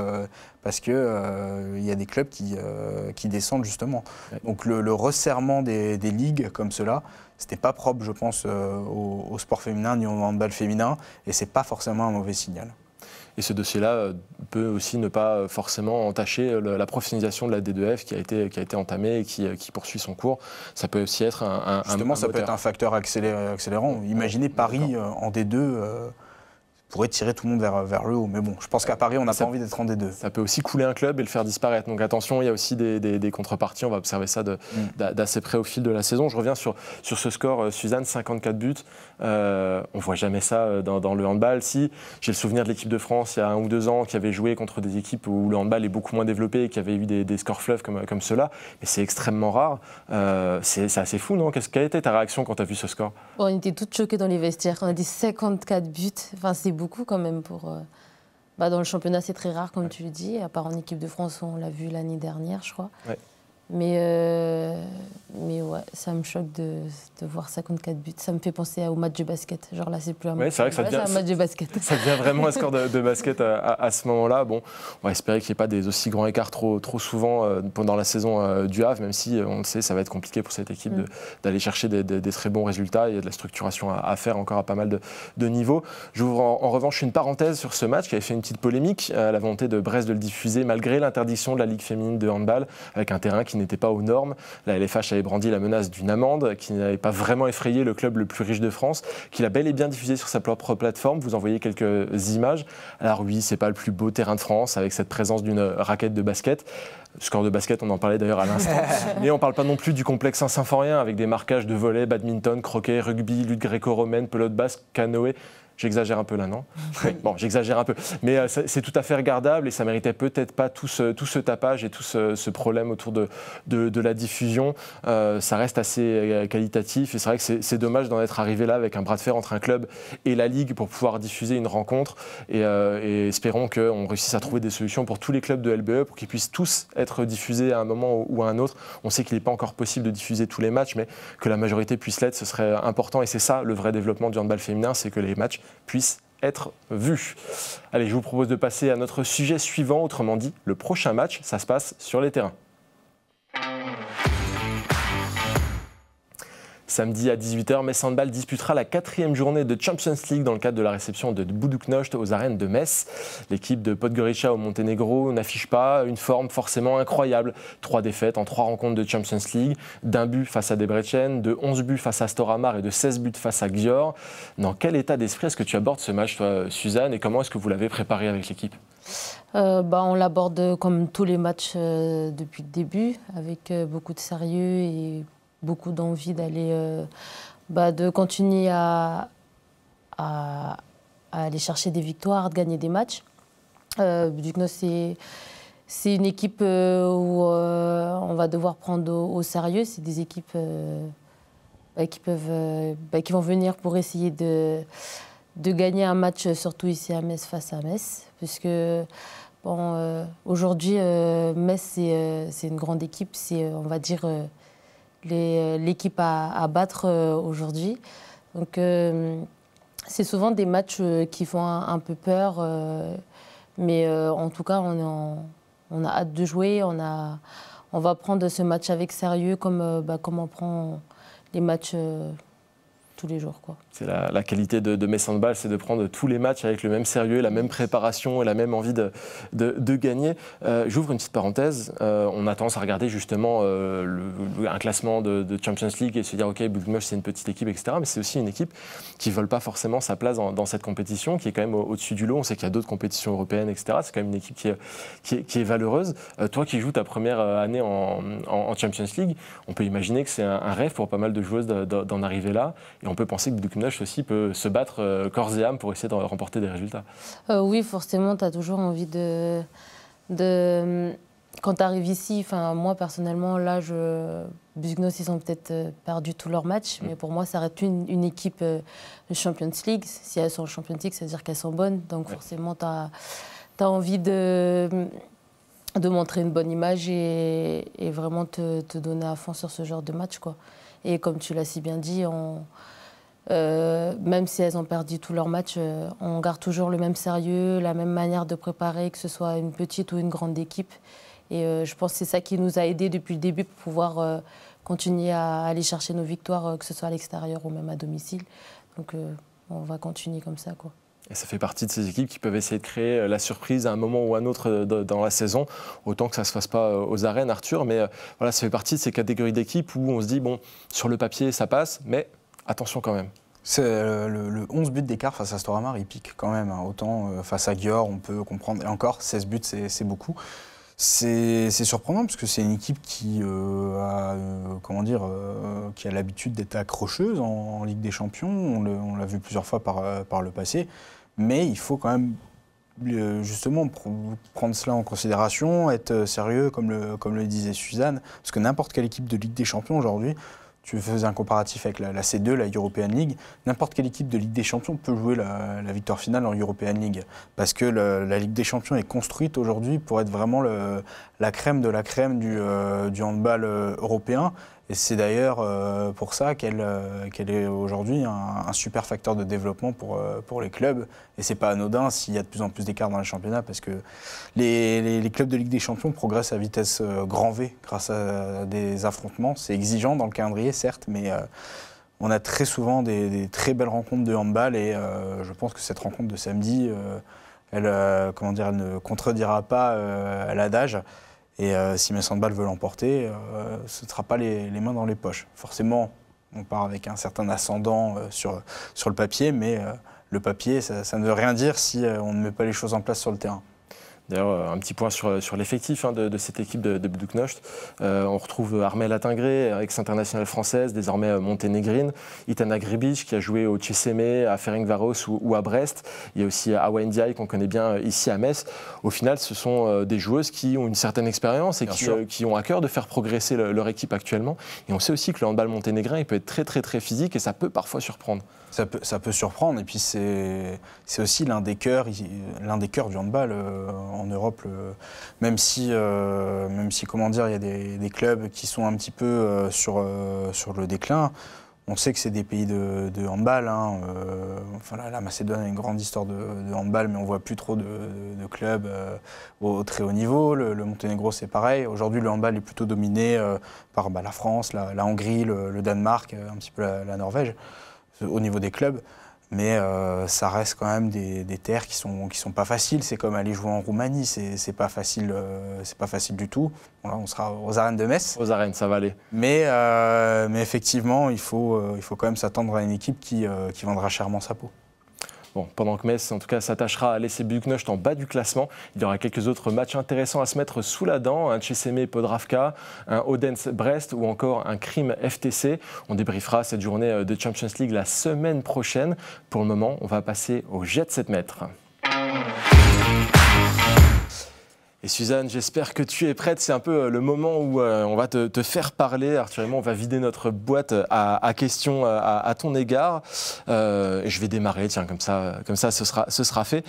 parce que il y a des clubs qui descendent justement. Ouais. Donc le resserrement des ligues comme cela, c'était pas propre, je pense, au sport féminin ni au handball féminin, et c'est pas forcément un mauvais signal. Et ce dossier-là peut aussi ne pas forcément entacher la professionnalisation de la D2F qui a été entamée et qui poursuit son cours. Ça peut aussi être Justement, ça peut être un facteur accélérant. Imaginez Paris en D2 pourrait tirer tout le monde vers le haut. Mais bon, je pense qu'à Paris, on n'a pas envie d'être en D2. Ça peut aussi couler un club et le faire disparaître. Donc attention, il y a aussi des contreparties. On va observer ça d'assez près au fil de la saison. Je reviens sur ce score, Suzanne, 54 buts. On ne voit jamais ça dans le handball. Si, j'ai le souvenir de l'équipe de France il y a 1 ou 2 ans qui avait joué contre des équipes où le handball est beaucoup moins développé et qui avait eu des scores fleuves comme ceux-là. Mais c'est extrêmement rare. C'est assez fou, non? Quelle a été ta réaction quand tu as vu ce score? On était toutes choquées dans les vestiaires. On a dit 54 buts. Enfin, c'est beaucoup quand même pour... dans le championnat, c'est très rare, comme tu le dis, à part en équipe de France, on l'a vu l'année dernière, je crois. Ouais. Mais ouais, ça me choque de voir 54 buts. Ça me fait penser au match de basket. Genre là, c'est plus un match. C'est vrai que un match de basket. Ça devient vraiment un score de basket à ce moment-là. Bon, on va espérer qu'il n'y ait pas des aussi grands écarts trop souvent pendant la saison du Havre, même si on le sait, ça va être compliqué pour cette équipe d'aller chercher des très bons résultats. Il y a de la structuration à faire encore à pas mal de niveaux. J'ouvre en revanche une parenthèse sur ce match qui avait fait une petite polémique. La volonté de Brest de le diffuser malgré l'interdiction de la Ligue féminine de handball, avec un terrain qui n'était pas aux normes. La LFH avait brandi la menace d'une amende qui n'avait pas vraiment effrayé le club le plus riche de France, qu'il a bel et bien diffusé sur sa propre plateforme. Vous en voyez quelques images. Alors oui, c'est pas le plus beau terrain de France avec cette présence d'une raquette de basket. Score de basket, on en parlait d'ailleurs à l'instant. Mais on ne parle pas non plus du complexe Saint-Symphorien avec des marquages de volley, badminton, croquet, rugby, lutte gréco-romaine, pelote basque, canoë. J'exagère un peu là, non? Oui, bon, j'exagère un peu. Mais c'est tout à fait regardable et ça méritait peut-être pas tout ce tapage et tout ce problème autour de la diffusion. Ça reste assez qualitatif et c'est vrai que c'est dommage d'en être arrivé là avec un bras de fer entre un club et la Ligue pour pouvoir diffuser une rencontre. Et espérons qu'on réussisse à trouver des solutions pour tous les clubs de LBE pour qu'ils puissent tous être diffusés à un moment ou à un autre. On sait qu'il n'est pas encore possible de diffuser tous les matchs, mais que la majorité puisse l'être, ce serait important. Et c'est ça le vrai développement du handball féminin, c'est que les matchs puissent être vus. Allez, je vous propose de passer à notre sujet suivant, autrement dit, le prochain match, ça se passe sur les terrains. Samedi à 18h, Metz Handball disputera la 4e journée de Champions League dans le cadre de la réception de Budućnost aux arènes de Metz. L'équipe de Podgorica au Monténégro n'affiche pas une forme forcément incroyable. 3 défaites en 3 rencontres de Champions League, d'1 but face à Debrecen, de 11 buts face à Storhamar et de 16 buts face à Győr. Dans quel état d'esprit est-ce que tu abordes ce match, toi, Suzanne, et comment est-ce que vous l'avez préparé avec l'équipe ? On l'aborde comme tous les matchs depuis le début, avec beaucoup de sérieux et beaucoup d'envie d'aller, de continuer à aller chercher des victoires, de gagner des matchs. Budućnost, c'est une équipe où on va devoir prendre au sérieux. C'est des équipes qui vont venir pour essayer de gagner un match, surtout ici à Metz face à Metz, puisque aujourd'hui Metz c'est une grande équipe, c'est on va dire l'équipe à battre aujourd'hui. Donc c'est souvent des matchs qui font un peu peur, mais en tout cas on a hâte de jouer, on va prendre ce match avec sérieux comme on prend les matchs tous les jours, quoi. C'est la qualité de Metz Handball, c'est de prendre tous les matchs avec le même sérieux, la même préparation et la même envie de gagner. J'ouvre une petite parenthèse. On a tendance à regarder justement un classement de Champions League et se dire ok, Budućnost c'est une petite équipe, etc. Mais c'est aussi une équipe qui ne vole pas forcément sa place dans cette compétition, qui est quand même au-dessus du lot. On sait qu'il y a d'autres compétitions européennes, etc. C'est quand même une équipe qui est valeureuse. Toi qui joues ta première année en Champions League, on peut imaginer que c'est un rêve pour pas mal de joueuses d'en arriver là. Et on peut penser que Budućnost aussi peut se battre corps et âme pour essayer de remporter des résultats. Oui, forcément, tu as toujours envie de... Quand tu arrives ici, moi personnellement, là, Budućnost, ils ont peut-être perdu tous leurs matchs, mais pour moi, ça reste une équipe de Champions League. Si elles sont en Champions League, ça veut dire qu'elles sont bonnes. Donc forcément, tu as envie de montrer une bonne image et vraiment te donner à fond sur ce genre de match, quoi. Et comme tu l'as si bien dit, même si elles ont perdu tous leurs matchs, on garde toujours le même sérieux, la même manière de préparer, que ce soit une petite ou une grande équipe. Et je pense que c'est ça qui nous a aidés depuis le début pour pouvoir continuer à aller chercher nos victoires, que ce soit à l'extérieur ou même à domicile. Donc on va continuer comme ça, quoi. Et ça fait partie de ces équipes qui peuvent essayer de créer la surprise à un moment ou à un autre dans la saison, autant que ça ne se fasse pas aux arènes, Arthur. Mais voilà, ça fait partie de ces catégories d'équipes où on se dit, bon, sur le papier, ça passe, mais attention quand même. C'est le 11 buts d'écart face à Storhamar, il pique quand même. Autant face à Győr, on peut comprendre. Et encore, 16 buts, c'est beaucoup. C'est surprenant parce que c'est une équipe qui a l'habitude d'être accrocheuse en Ligue des Champions. On l'a vu plusieurs fois par le passé. Mais il faut quand même justement prendre cela en considération, être sérieux, comme le disait Suzanne. Parce que n'importe quelle équipe de Ligue des Champions aujourd'hui, tu faisais un comparatif avec la C2, la European League, n'importe quelle équipe de Ligue des Champions peut jouer la victoire finale en European League. Parce que la Ligue des Champions est construite aujourd'hui pour être vraiment la crème de la crème du handball européen. Et c'est d'ailleurs pour ça qu'elle est aujourd'hui un super facteur de développement pour les clubs. Et c'est pas anodin s'il y a de plus en plus d'écart dans les championnats, parce que les clubs de Ligue des Champions progressent à vitesse grand V grâce à des affrontements. C'est exigeant dans le calendrier, certes, mais on a très souvent des très belles rencontres de handball. Et je pense que cette rencontre de samedi, elle ne contredira pas l'adage. Et si Metz Handball veut l'emporter, ce ne sera pas les mains dans les poches. Forcément, on part avec un certain ascendant sur le papier, mais le papier, ça ne veut rien dire si on ne met pas les choses en place sur le terrain. D'ailleurs, un petit point sur l'effectif de cette équipe de Budućnost. On retrouve Armelle Attingré, ex-internationale française, désormais monténégrine. Itana Gribic, qui a joué au CSM, à Ferencváros ou à Brest. Il y a aussi Awa Ndiaye, qu'on connaît bien ici à Metz. Au final, ce sont des joueuses qui ont une certaine expérience et qui ont à cœur de faire progresser leur équipe actuellement. Et on sait aussi que le handball monténégrin, il peut être très, très, très physique et ça peut parfois surprendre. Ça peut surprendre, et puis c'est aussi l'un des cœurs du handball en Europe. Même si comment dire, il y a des clubs qui sont un petit peu sur le déclin. On sait que c'est des pays de handball. Enfin, la Macédoine a une grande histoire de handball, mais on ne voit plus trop de clubs au très haut niveau. Le Monténégro, c'est pareil. Aujourd'hui, le handball est plutôt dominé par la France, la Hongrie, le Danemark, un petit peu la Norvège, au niveau des clubs. Mais ça reste quand même des terres qui sont pas faciles. C'est comme aller jouer en Roumanie, c'est pas facile du tout. Bon, là, on sera aux arènes de Metz. Aux arènes, ça va aller. Mais effectivement, il faut quand même s'attendre à une équipe qui vendra chèrement sa peau. Bon, pendant que Metz, en tout cas, s'attachera à laisser Budućnost en bas du classement, il y aura quelques autres matchs intéressants à se mettre sous la dent. Un CSM Podravka, un Odense Brest ou encore un Krim FTC. On débriefera cette journée de Champions League la semaine prochaine. Pour le moment, on va passer au jet de 7 mètres. Et Suzanne, j'espère que tu es prête. C'est un peu le moment où on va te faire parler. Arthur et moi, on va vider notre boîte à questions à ton égard. Et je vais démarrer, tiens, comme ça ce sera fait.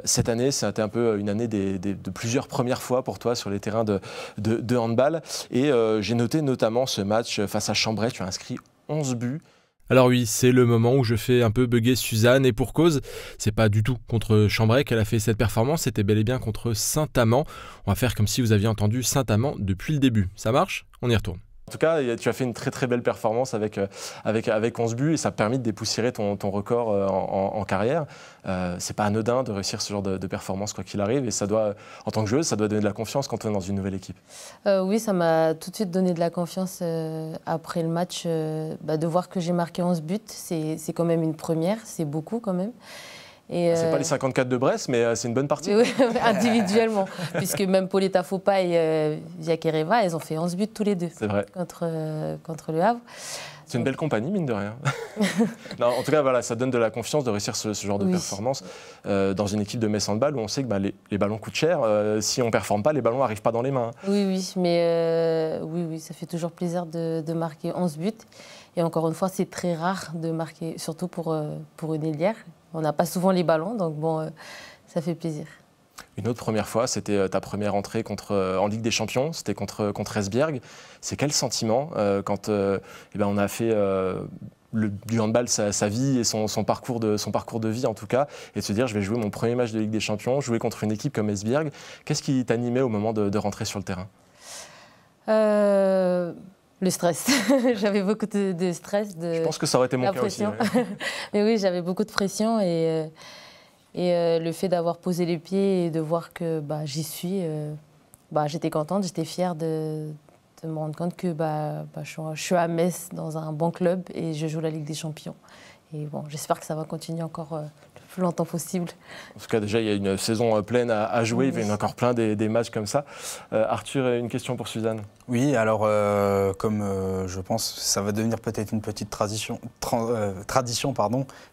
Cette année, c'était un peu une année de plusieurs premières fois pour toi sur les terrains de handball. Et j'ai noté notamment ce match face à Chambray. Tu as inscrit 11 buts. Alors oui, c'est le moment où je fais un peu bugger Suzanne, et pour cause, c'est pas du tout contre Chambray qu'elle a fait cette performance, c'était bel et bien contre Saint-Amand. On va faire comme si vous aviez entendu Saint-Amand depuis le début. Ça marche ? On y retourne. En tout cas, tu as fait une très très belle performance avec 11 buts et ça a permis de dépoussiérer ton record en carrière. C'est pas anodin de réussir ce genre de performance quoi qu'il arrive et ça doit, en tant que joueuse, ça doit donner de la confiance quand on est dans une nouvelle équipe. Oui, ça m'a tout de suite donné de la confiance après le match. De voir que j'ai marqué 11 buts, c'est quand même une première, c'est beaucoup quand même. C'est pas les 54 de Brest, mais c'est une bonne partie. Oui, individuellement. Puisque même Pauletta Fopa et Vyakereva, elles ont fait 11 buts tous les deux. C'est vrai. Contre le Havre. C'est une belle compagnie, mine de rien. Non, en tout cas, voilà, ça donne de la confiance de réussir ce genre de performance dans une équipe de Metz Handball où on sait que les ballons coûtent cher. Si on ne performe pas, les ballons n'arrivent pas dans les mains. Oui, mais oui, ça fait toujours plaisir de marquer 11 buts. Et encore une fois, c'est très rare de marquer, surtout pour une ailière. On n'a pas souvent les ballons, donc bon, ça fait plaisir. Une autre première fois, c'était ta première entrée en Ligue des Champions, c'était contre Esbjerg. C'est quel sentiment quand on a fait du handball sa vie et son parcours de vie en tout cas, et de se dire je vais jouer mon premier match de Ligue des Champions, jouer contre une équipe comme Esbjerg. Qu'est-ce qui t'animait au moment de rentrer sur le terrain ? Le stress. J'avais beaucoup de stress. Je pense que ça aurait été mon cas aussi. Ouais. Mais oui, j'avais beaucoup de pression et le fait d'avoir posé les pieds et de voir que j'y suis, j'étais contente, j'étais fière de me rendre compte que je suis à Metz dans un bon club et je joue la Ligue des Champions. Et bon, j'espère que ça va continuer encore le plus longtemps possible. En tout cas, déjà, il y a une saison pleine à jouer. Oui. Il y a encore plein des matchs comme ça. Arthur, une question pour Suzanne. Oui, alors comme je pense ça va devenir peut-être une petite tradition,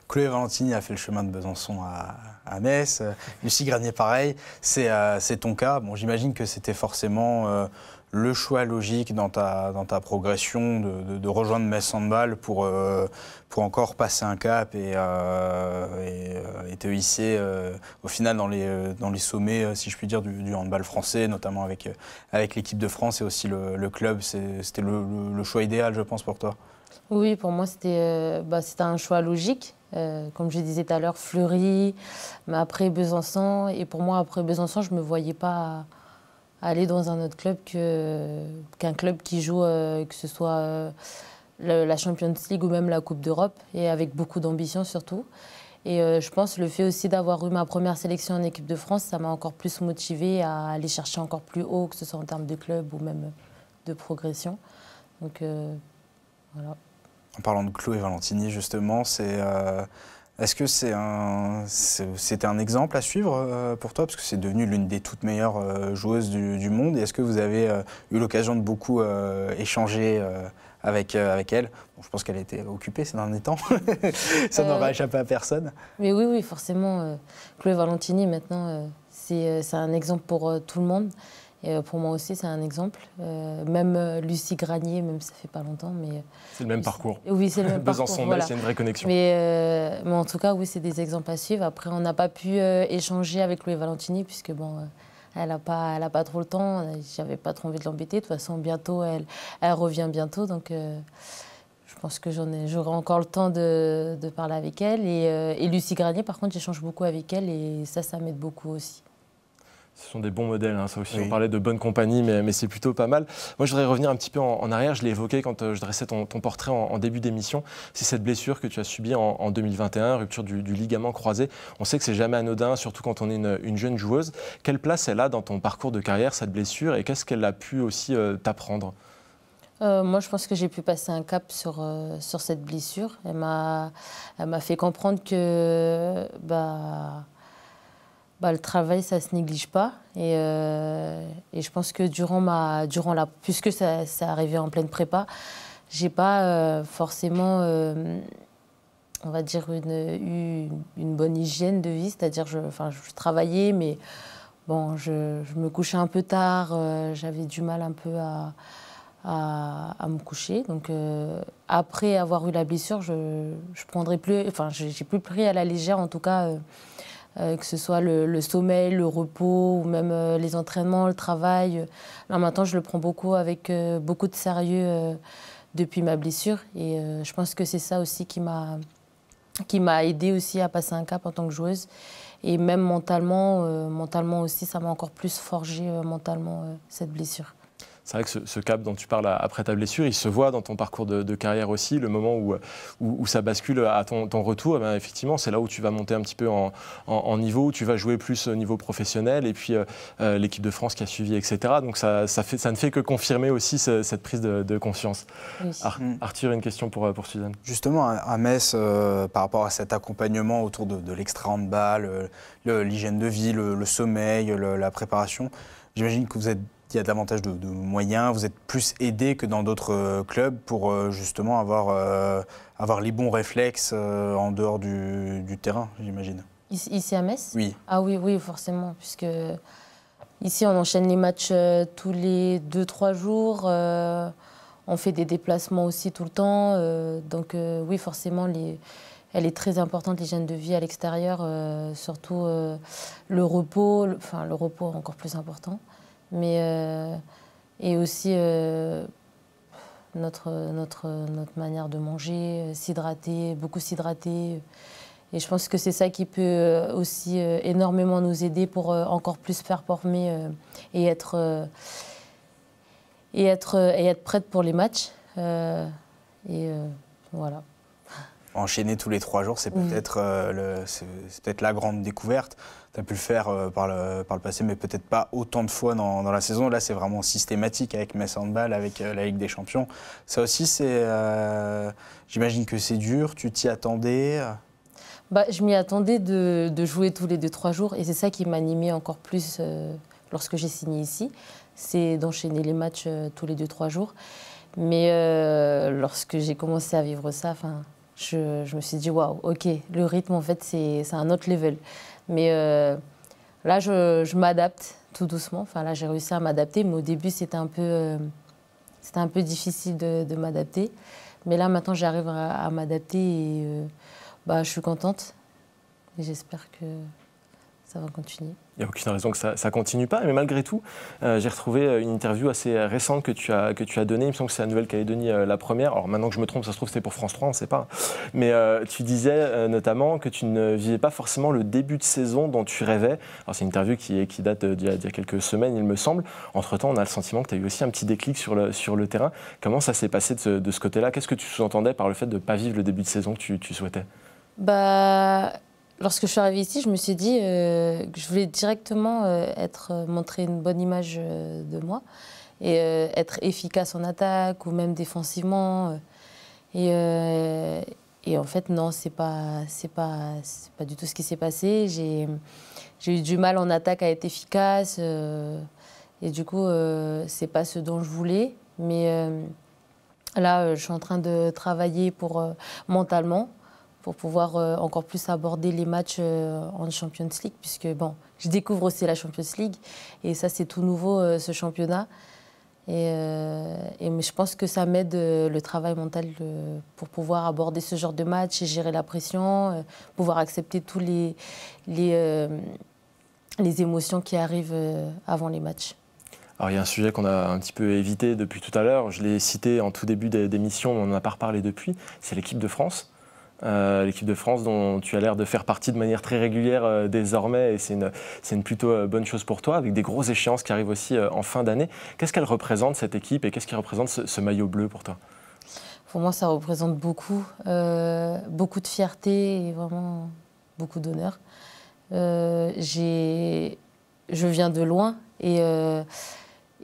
Chloé Valentini a fait le chemin de Besançon à Metz. Lucie Granier, pareil. C'est ton cas. Bon, j'imagine que c'était forcément le choix logique dans ta progression de rejoindre Metz Handball pour encore passer un cap et te hisser au final dans les sommets, si je puis dire, du handball français, notamment avec l'équipe de France et aussi le club. C'était le choix idéal, je pense, pour toi. Oui, pour moi, c'était un choix logique. Comme je disais tout à l'heure, Fleury, mais après Besançon. Et pour moi, après Besançon, je ne me voyais pas aller dans un autre club qu'un club qui joue, que ce soit la Champions League ou même la Coupe d'Europe, et avec beaucoup d'ambition surtout. Et je pense le fait aussi d'avoir eu ma première sélection en équipe de France, ça m'a encore plus motivée à aller chercher encore plus haut, que ce soit en termes de club ou même de progression. Donc voilà. En parlant de Chloé Valentini, justement, est-ce que c'était un exemple à suivre pour toi? Parce que c'est devenu l'une des toutes meilleures joueuses du monde. Et est-ce que vous avez eu l'occasion de beaucoup échanger avec elle? Bon, je pense qu'elle était occupée ces derniers temps. Ça n'aura échappé à personne. Mais oui, forcément. Chloé Valentini, maintenant, c'est un exemple pour tout le monde. Et pour moi aussi, c'est un exemple. Même Lucie Granier, même ça fait pas longtemps. C'est le même parcours. Oui, c'est le même parcours. Besançon-Metz, voilà. il y a une vraie connexion. Mais en tout cas, oui, c'est des exemples à suivre. Après, on n'a pas pu échanger avec Chloé Valentini, puisque bon, elle n'a pas trop le temps. J'avais pas trop envie de l'embêter. De toute façon, bientôt, elle revient bientôt. Donc, je pense que j'aurai encore le temps de parler avec elle. Et Lucie Granier, par contre, j'échange beaucoup avec elle. Et ça m'aide beaucoup aussi. Ce sont des bons modèles, hein, ça aussi. Oui. On parlait de bonne compagnie, mais c'est plutôt pas mal. Moi, je voudrais revenir un petit peu en arrière. Je l'ai évoqué quand je dressais ton portrait en début d'émission. C'est cette blessure que tu as subie en 2021, rupture du ligament croisé. On sait que c'est jamais anodin, surtout quand on est une jeune joueuse. Quelle place elle a dans ton parcours de carrière, cette blessure, et qu'est-ce qu'elle a pu aussi t'apprendre? Moi, je pense que j'ai pu passer un cap sur cette blessure. Elle m'a fait comprendre que le travail, ça ne se néglige pas. Et je pense que puisque ça arrivait en pleine prépa, j'ai pas forcément, on va dire, eu une bonne hygiène de vie. C'est-à-dire, je travaillais, mais bon, je me couchais un peu tard. J'avais du mal un peu à me coucher. Donc, après avoir eu la blessure, j'ai plus pris à la légère, en tout cas. Que ce soit le sommeil, le repos ou même les entraînements, le travail. Là, maintenant, je le prends beaucoup avec beaucoup de sérieux depuis ma blessure. Et je pense que c'est ça aussi qui m'a aidée aussi à passer un cap en tant que joueuse. Et même mentalement aussi, ça m'a encore plus forgé mentalement cette blessure. C'est vrai que ce cap dont tu parles après ta blessure, il se voit dans ton parcours de carrière aussi, le moment où ça bascule à ton retour. Ben effectivement, c'est là où tu vas monter un petit peu en niveau, où tu vas jouer plus au niveau professionnel, et puis l'équipe de France qui a suivi, etc. Donc ça ne fait que confirmer aussi cette prise de conscience. Oui. Arthur, une question pour Suzanne. Justement, à Metz, par rapport à cet accompagnement autour de l'extra-handball, l'hygiène de vie, le sommeil, la préparation, j'imagine que il y a davantage de moyens, vous êtes plus aidé que dans d'autres clubs pour justement avoir les bons réflexes en dehors du terrain, j'imagine. Ici à Metz? Oui. Ah oui, forcément, puisque ici on enchaîne les matchs tous les 2-3 jours, on fait des déplacements aussi tout le temps, donc oui, forcément, elle est très importante, l'hygiène de vie à l'extérieur, surtout le repos, le repos encore plus important. Mais et aussi notre manière de manger, beaucoup s'hydrater. Et je pense que c'est ça qui peut aussi énormément nous aider pour encore plus performer et être prête pour les matchs. Voilà. Enchaîner tous les 3 jours, c'est peut-être la grande découverte. Tu as pu le faire par le passé, mais peut-être pas autant de fois dans la saison. Là, c'est vraiment systématique avec Metz Handball, avec la Ligue des Champions. Ça aussi, j'imagine que c'est dur. Tu t'y attendais? Je m'y attendais de jouer tous les 2-3 jours. Et c'est ça qui m'animait encore plus lorsque j'ai signé ici. C'est d'enchaîner les matchs tous les 2-3 jours. Mais lorsque j'ai commencé à vivre ça, je me suis dit, waouh, ok, le rythme, en fait, c'est un autre level. Mais là, je m'adapte tout doucement. Là, j'ai réussi à m'adapter, mais au début, c'était un peu difficile de m'adapter. Mais là, maintenant, j'arrive à m'adapter et je suis contente. Et j'espère que ça va continuer. Il n'y a aucune raison que ça ne continue pas. Mais malgré tout, j'ai retrouvé une interview assez récente que tu as donnée. Il me semble que c'est la Nouvelle-Calédonie la première. Alors maintenant que je me trompe, ça se trouve c'était pour France 3, on ne sait pas. Mais tu disais notamment que tu ne vivais pas forcément le début de saison dont tu rêvais. Alors c'est une interview qui date d'il y a quelques semaines, il me semble. Entre-temps, on a le sentiment que tu as eu aussi un petit déclic sur le terrain. Comment ça s'est passé de ce côté-là? Qu'est-ce que tu sous-entendais par le fait de ne pas vivre le début de saison que tu souhaitais? Lorsque je suis arrivée ici, je me suis dit que je voulais directement montrer une bonne image de moi et être efficace en attaque ou même défensivement. Et en fait, non, c'est pas du tout ce qui s'est passé. J'ai eu du mal en attaque à être efficace et du coup, c'est pas ce dont je voulais. Mais là, je suis en train de travailler mentalement pour pouvoir encore plus aborder les matchs en Champions League, puisque bon, je découvre aussi la Champions League et ça, c'est tout nouveau, ce championnat. Mais je pense que ça m'aide le travail mental pour pouvoir aborder ce genre de match et gérer la pression, pouvoir accepter tous les émotions qui arrivent avant les matchs. Alors il y a un sujet qu'on a un petit peu évité depuis tout à l'heure, je l'ai cité en tout début d'émission, on n'en a pas reparlé depuis, c'est l'équipe de France. L'équipe de France dont tu as l'air de faire partie de manière très régulière désormais et c'est une plutôt bonne chose pour toi avec des grosses échéances qui arrivent aussi en fin d'année. Qu'est-ce qu'elle représente cette équipe et qu'est-ce qui représente ce maillot bleu pour toi? Pour moi ça représente beaucoup de fierté et vraiment beaucoup d'honneur. Je viens de loin et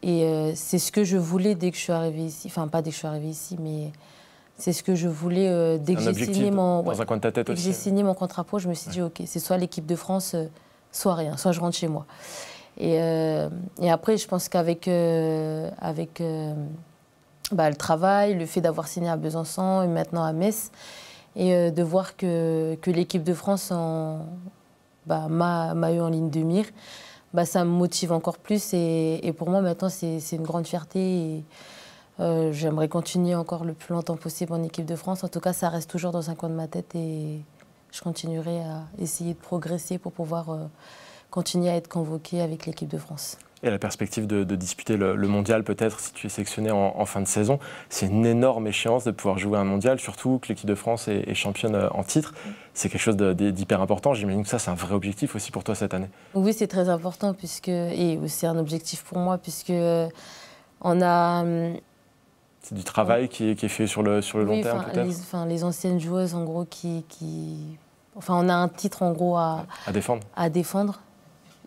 c'est ce que je voulais dès que je suis arrivée ici, enfin pas dès que je suis arrivée ici mais c'est ce que je voulais dès que j'ai signé mon contrat pro. Je me suis dit, OK, c'est soit l'équipe de France, soit rien, soit je rentre chez moi. Et après, je pense qu'avec le travail, le fait d'avoir signé à Besançon et maintenant à Metz, et de voir que l'équipe de France m'a eu en ligne de mire, ça me motive encore plus. Et pour moi, maintenant, c'est une grande fierté. J'aimerais continuer encore le plus longtemps possible en équipe de France. En tout cas, ça reste toujours dans un coin de ma tête et je continuerai à essayer de progresser pour pouvoir continuer à être convoquée avec l'équipe de France. Et la perspective de disputer le mondial, peut-être, si tu es sélectionné en fin de saison, c'est une énorme échéance de pouvoir jouer un mondial, surtout que l'équipe de France est championne en titre. C'est quelque chose d'hyper important. J'imagine que ça, c'est un vrai objectif aussi pour toi cette année. Oui, c'est très important et c'est un objectif pour moi puisque on a... C'est du travail qui est fait sur le long terme, peut-être. Les anciennes joueuses, en gros, on a un titre, en gros, à défendre.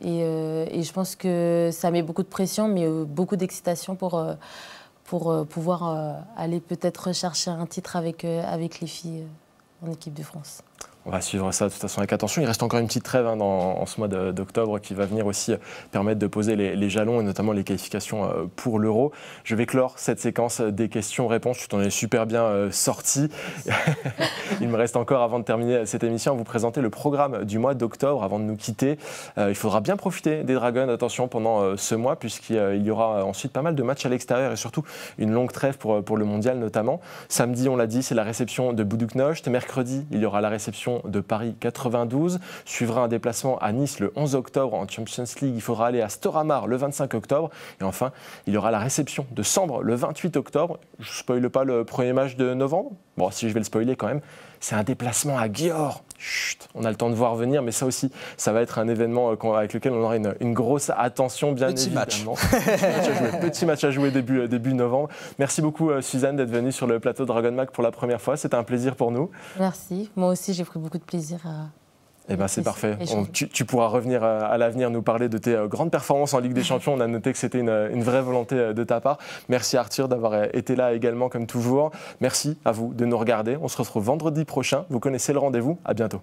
Et je pense que ça met beaucoup de pression, mais beaucoup d'excitation pour pouvoir aller peut-être chercher un titre avec les filles en équipe de France. On va suivre ça de toute façon avec attention. Il reste encore une petite trêve en ce mois d'octobre qui va venir aussi permettre de poser les jalons et notamment les qualifications pour l'Euro. Je vais clore cette séquence des questions-réponses. Tu t'en es super bien sorti. Il me reste encore, avant de terminer cette émission, à vous présenter le programme du mois d'octobre avant de nous quitter. Il faudra bien profiter des Dragons, attention, pendant ce mois puisqu'il y aura ensuite pas mal de matchs à l'extérieur et surtout une longue trêve pour le mondial notamment. Samedi, on l'a dit, c'est la réception de Budućnost. Mercredi, il y aura la réception de Paris 92. Suivra un déplacement à Nice le 11 octobre en Champions League. Il faudra aller à Storhamar le 25 octobre. Et enfin, il y aura la réception de Sambre le 28 octobre. Je ne spoile pas le premier match de novembre. Bon, si je vais le spoiler quand même. C'est un déplacement à Győr. Chut, on a le temps de voir venir, mais ça aussi, ça va être un événement avec lequel on aura une grosse attention, bien évidemment. Petit match à jouer début novembre. Merci beaucoup, Suzanne, d'être venue sur le plateau de Dragon Mag pour la première fois. C'était un plaisir pour nous. Merci. Moi aussi, j'ai pris beaucoup de plaisir à... Eh ben, c'est parfait. Tu pourras revenir à l'avenir nous parler de tes grandes performances en Ligue des Champions. On a noté que c'était une vraie volonté de ta part. Merci Arthur d'avoir été là également comme toujours. Merci à vous de nous regarder. On se retrouve vendredi prochain. Vous connaissez le rendez-vous. À bientôt.